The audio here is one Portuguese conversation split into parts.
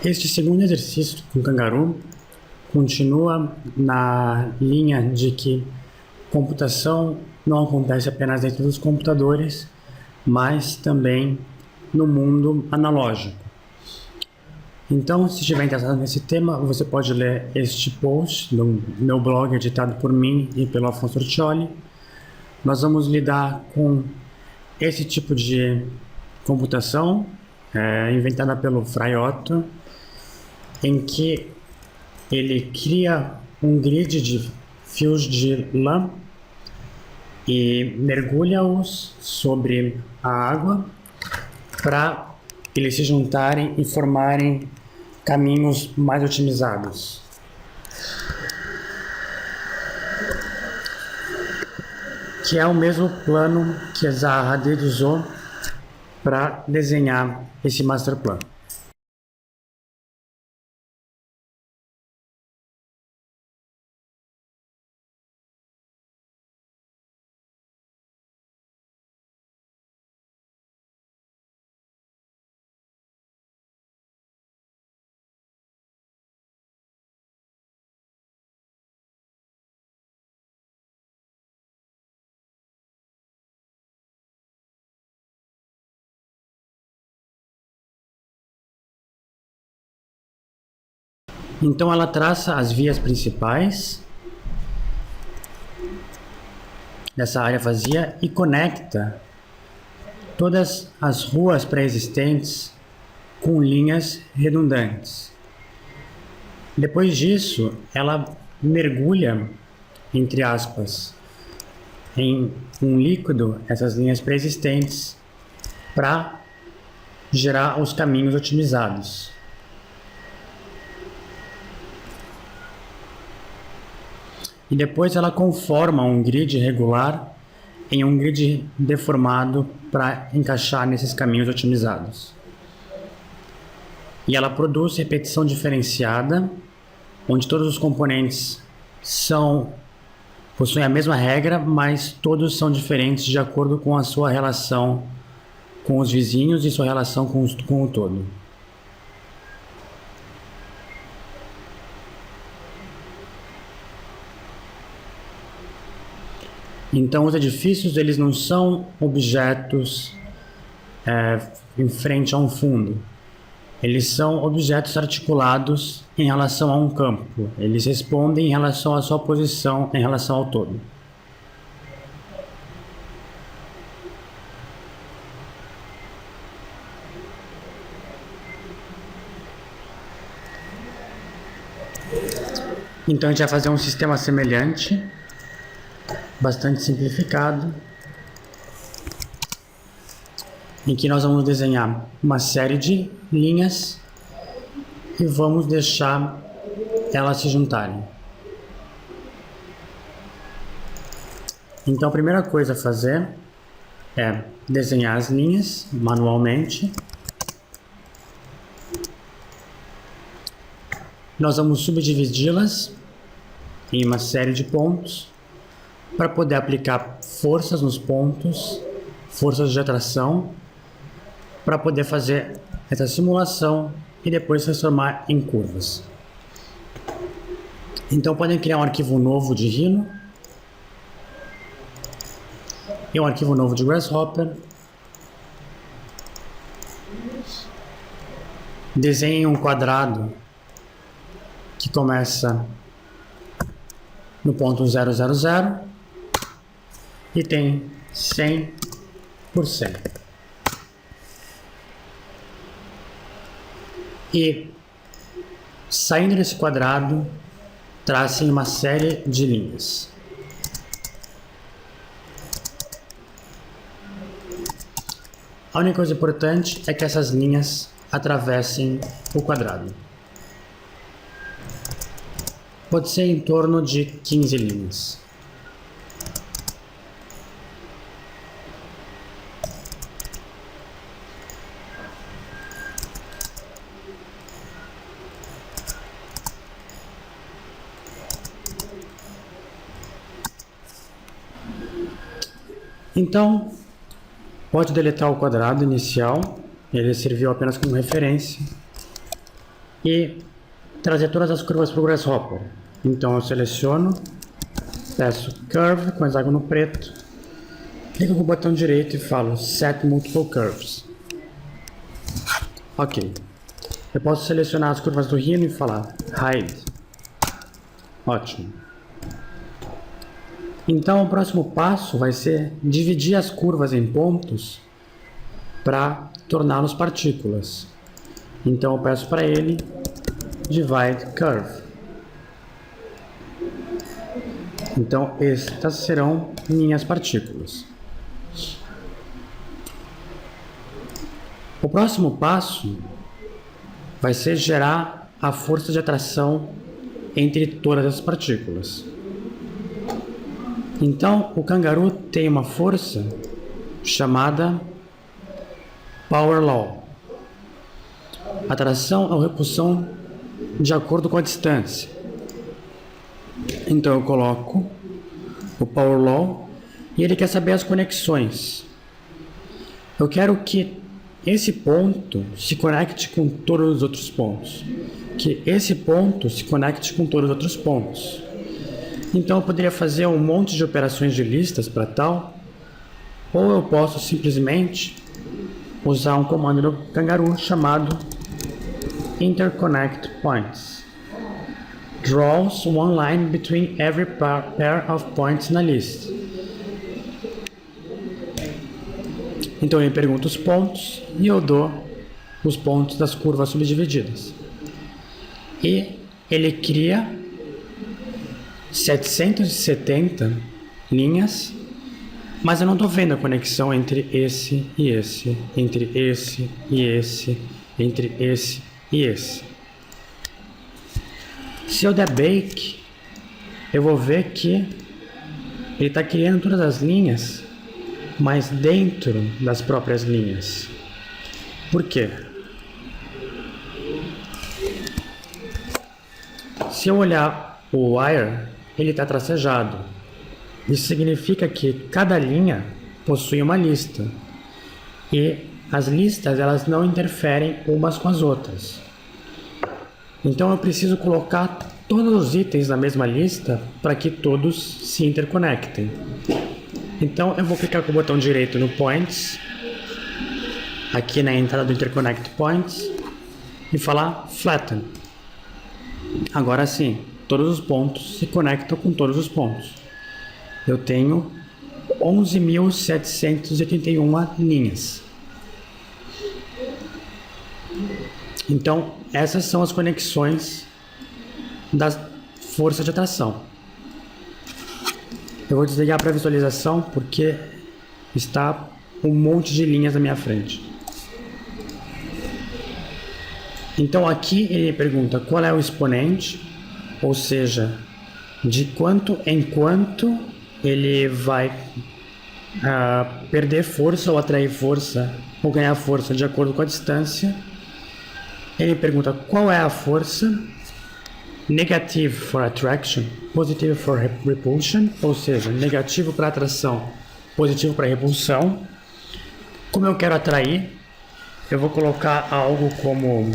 Este segundo exercício com Kangaroo continua na linha de que computação não acontece apenas dentro dos computadores, mas também no mundo analógico. Então, se estiver interessado nesse tema, você pode ler este post no meu blog, editado por mim e pelo Afonso Orcioli. Nós vamos lidar com esse tipo de computação, inventada pelo Frei Otto, em que ele cria um grid de fios de lã e mergulha-os sobre a água para eles se juntarem e formarem caminhos mais otimizados. Que é o mesmo plano que Zaha Hadid usou para desenhar esse master plan. Então ela traça as vias principais dessa área vazia e conecta todas as ruas pré-existentes com linhas redundantes. Depois disso, ela mergulha, entre aspas, em um líquido essas linhas pré-existentes para gerar os caminhos otimizados. E depois ela conforma um grid regular em um grid deformado para encaixar nesses caminhos otimizados. E ela produz repetição diferenciada, onde todos os componentes possuem a mesma regra, mas todos são diferentes de acordo com a sua relação com os vizinhos e sua relação com o todo. Então os edifícios eles não são objetos em frente a um fundo. Eles são objetos articulados em relação a um campo. Eles respondem em relação à sua posição em relação ao todo. Então a gente vai fazer um sistema semelhante, bastante simplificado, em que nós vamos desenhar uma série de linhas e vamos deixar elas se juntarem. Então a primeira coisa a fazer é desenhar as linhas manualmente. Nós vamos subdividi-las em uma série de pontos para poder aplicar forças nos pontos, forças de atração, para poder fazer essa simulação e depois transformar em curvas. Então podem criar um arquivo novo de Rhino e um arquivo novo de Grasshopper. Desenhem um quadrado que começa no ponto 000 e tem 100%. E, saindo desse quadrado, tracem uma série de linhas. A única coisa importante é que essas linhas atravessem o quadrado. Pode ser em torno de 15 linhas. Então, pode deletar o quadrado inicial, ele serviu apenas como referência. e trazer todas as curvas para o Grasshopper. Então eu seleciono, peço Curve com hexágono preto, clico com o botão direito e falo Set Multiple Curves. Ok. Eu posso selecionar as curvas do Rhino e falar Hide. Ótimo. Então o próximo passo vai ser dividir as curvas em pontos para torná-los partículas. Então eu peço para ele Divide Curve. Então estas serão minhas partículas. O próximo passo vai ser gerar a força de atração entre todas as partículas. Então o Kangaroo tem uma força chamada Power Law. Atração ou repulsão de acordo com a distância. Então eu coloco o Power Law e ele quer saber as conexões. Eu quero que esse ponto se conecte com todos os outros pontos. Que esse ponto se conecte com todos os outros pontos. Então eu poderia fazer um monte de operações de listas para tal, ou eu posso simplesmente usar um comando no Kangaroo chamado Interconnect Points. Draws one line between every pair of points na list. Então ele pergunta os pontos e eu dou os pontos das curvas subdivididas. E ele cria 770 linhas, mas eu não estou vendo a conexão entre esse e esse, entre esse e esse, entre esse e esse. Se eu der Bake, eu vou ver que ele está criando todas as linhas, mas dentro das próprias linhas. Por quê? Se eu olhar o wire, ele está tracejado. Isso significa que cada linha possui uma lista. E as listas elas não interferem umas com as outras. Então eu preciso colocar todos os itens na mesma lista para que todos se interconectem. Então eu vou clicar com o botão direito no Points, aqui na entrada do Interconnect Points, e falar Flatten. Agora sim, todos os pontos se conectam com todos os pontos. Eu tenho 11.781 linhas. Então essas são as conexões da força de atração. Eu vou desligar para visualização porque está um monte de linhas na minha frente. Então aqui ele pergunta qual é o exponente, ou seja, de quanto em quanto ele vai perder força ou atrair força ou ganhar força de acordo com a distância. Ele pergunta qual é a força. Negative for attraction, positive for repulsion, ou seja, negativo para atração, positivo para repulsão. Como eu quero atrair, eu vou colocar algo como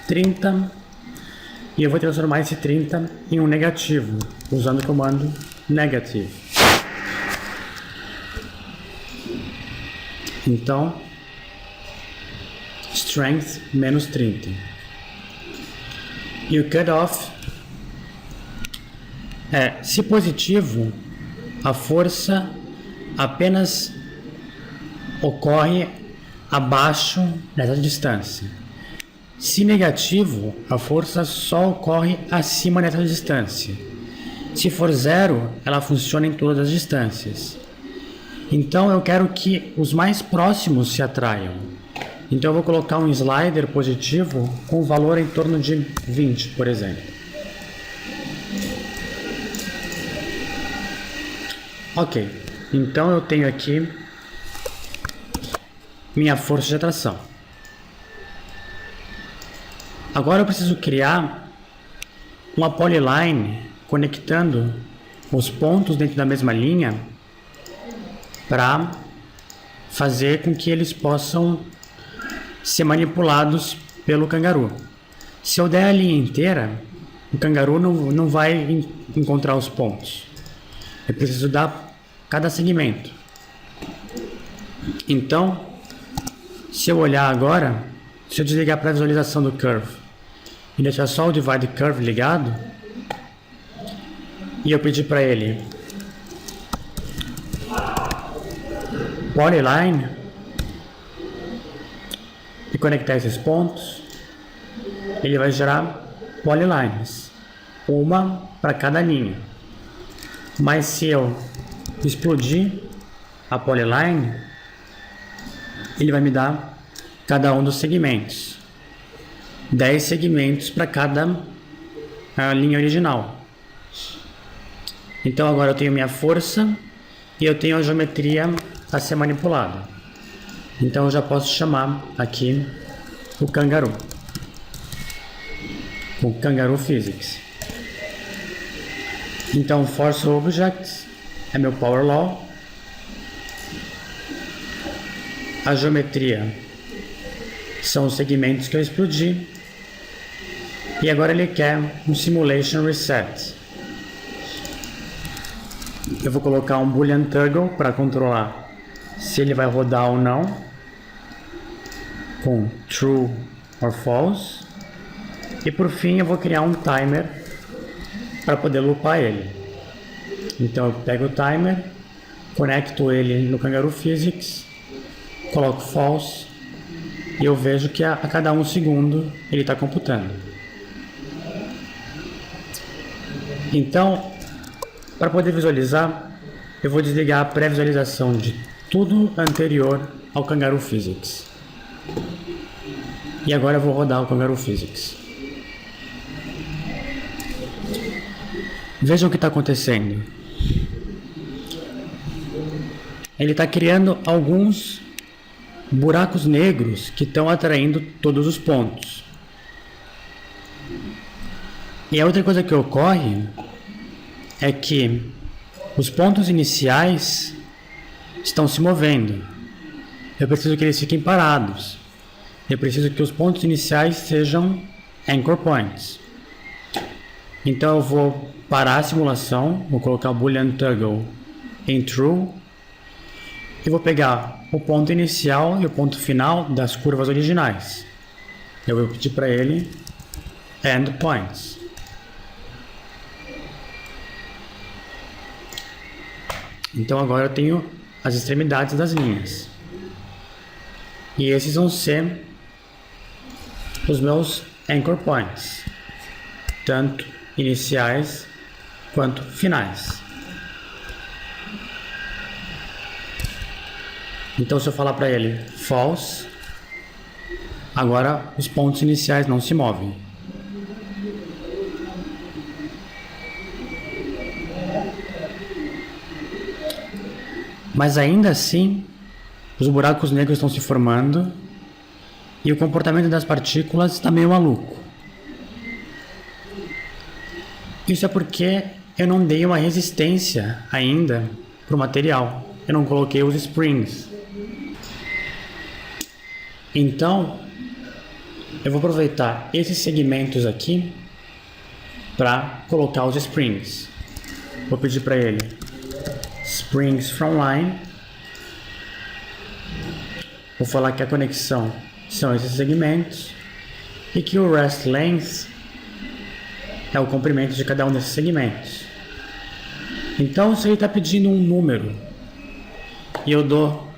30 e eu vou transformar esse 30 em um negativo, usando o comando negative. Então, strength menos 30. E o cutoff é, se positivo, a força apenas ocorre abaixo dessa distância. Se negativo, a força só ocorre acima dessa distância. Se for zero, ela funciona em todas as distâncias. Então eu quero que os mais próximos se atraiam. Então eu vou colocar um slider positivo com valor em torno de 20, por exemplo. Ok, então eu tenho aqui minha força de atração. Agora eu preciso criar uma polyline conectando os pontos dentro da mesma linha para fazer com que eles possam ser manipulados pelo Kangaroo. Se eu der a linha inteira, o Kangaroo não vai encontrar os pontos. Eu preciso dar cada segmento. Então, se eu olhar agora, se eu desligar para a visualização do curve e deixar só o divide curve ligado, e eu pedir para ele polyline e conectar esses pontos, ele vai gerar polylines, uma para cada linha. Mas se eu explodir a polyline, ele vai me dar cada um dos segmentos, 10 segmentos para cada linha original. Então agora eu tenho minha força e eu tenho a geometria a ser manipulada. Então eu já posso chamar aqui o Kangaroo, o Kangaroo Physics. Então Force Object é meu Power Law, a geometria são os segmentos que eu explodi, e agora ele quer um Simulation Reset. Eu vou colocar um Boolean Toggle para controlar se ele vai rodar ou não, com True or False. E por fim eu vou criar um timer para poder loopar ele. Então eu pego o timer, conecto ele no Kangaroo Physics, coloco False e eu vejo que a cada 1 segundo ele está computando. Então, para poder visualizar, eu vou desligar a pré-visualização de tudo anterior ao Kangaroo Physics. E agora eu vou rodar o Kangaroo Physics. Vejam o que está acontecendo. Ele está criando alguns buracos negros que estão atraindo todos os pontos. E a outra coisa que ocorre é que os pontos iniciais estão se movendo. Eu preciso que eles fiquem parados. Eu preciso que os pontos iniciais sejam anchor points. Então eu vou parar a simulação, vou colocar o Boolean Toggle em True e vou pegar o ponto inicial e o ponto final das curvas originais. Eu vou pedir para ele endpoints. Então agora eu tenho as extremidades das linhas. E esses vão ser os meus anchor points, tanto iniciais quanto finais. Então se eu falar para ele false, agora os pontos iniciais não se movem. Mas ainda assim, os buracos negros estão se formando e o comportamento das partículas está meio maluco. Isso é porque eu não dei uma resistência ainda para o material. Eu não coloquei os springs. Então, eu vou aproveitar esses segmentos aqui para colocar os springs. Vou pedir para ele springs from line. Vou falar que a conexão são esses segmentos e que o rest length é o comprimento de cada um desses segmentos. Então, se ele está pedindo um número e eu dou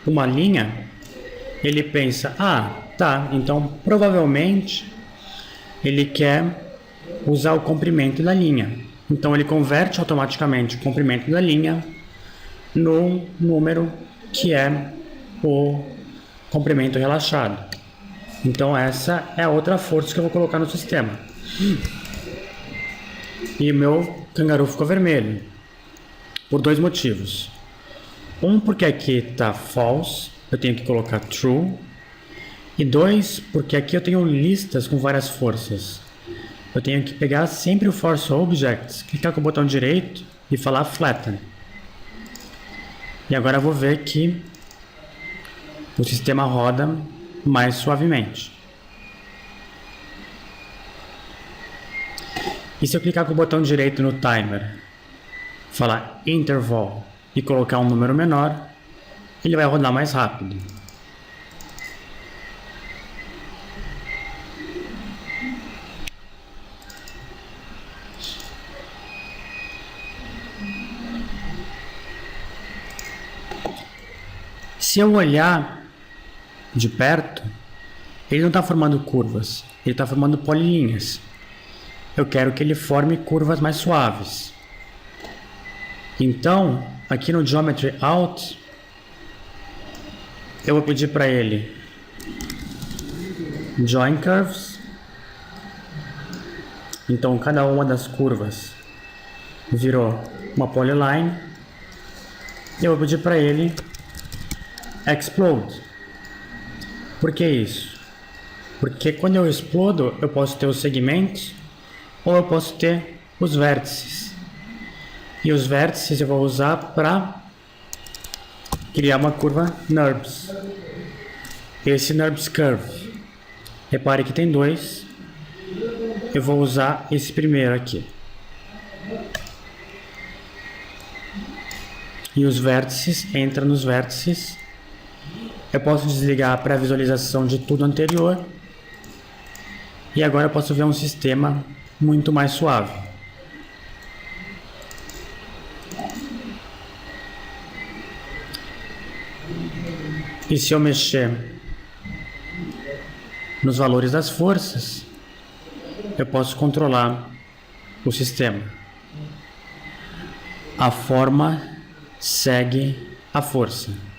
uma linha, ele pensa, tá, então provavelmente ele quer usar o comprimento da linha. Então ele converte automaticamente o comprimento da linha no número que é o comprimento relaxado. Então essa é a outra força que eu vou colocar no sistema. E meu Kangaroo ficou vermelho por 2 motivos. Um, porque aqui está false, eu tenho que colocar true. E 2, porque aqui eu tenho listas com várias forças. Eu tenho que pegar sempre o Force Objects, clicar com o botão direito e falar Flatten. E agora eu vou ver que o sistema roda mais suavemente. E se eu clicar com o botão direito no timer, falar interval e colocar um número menor, ele vai rodar mais rápido. Se eu olhar de perto, ele não está formando curvas, ele está formando polilinhas. Eu quero que ele forme curvas mais suaves. Então, aqui no Geometry Out, eu vou pedir para ele Join Curves. Então, cada uma das curvas virou uma polyline. Eu vou pedir para ele Explode. Por que isso? Porque quando eu explodo, eu posso ter os segmentos ou eu posso ter os vértices. E os vértices eu vou usar para criar uma curva NURBS. Esse NURBS Curve. Repare que tem dois. Eu vou usar esse primeiro aqui. E os vértices entram nos vértices. Eu posso desligar a pré-visualização de tudo anterior. E agora eu posso ver um sistema muito mais suave. E se eu mexer nos valores das forças, eu posso controlar o sistema. A forma segue a força.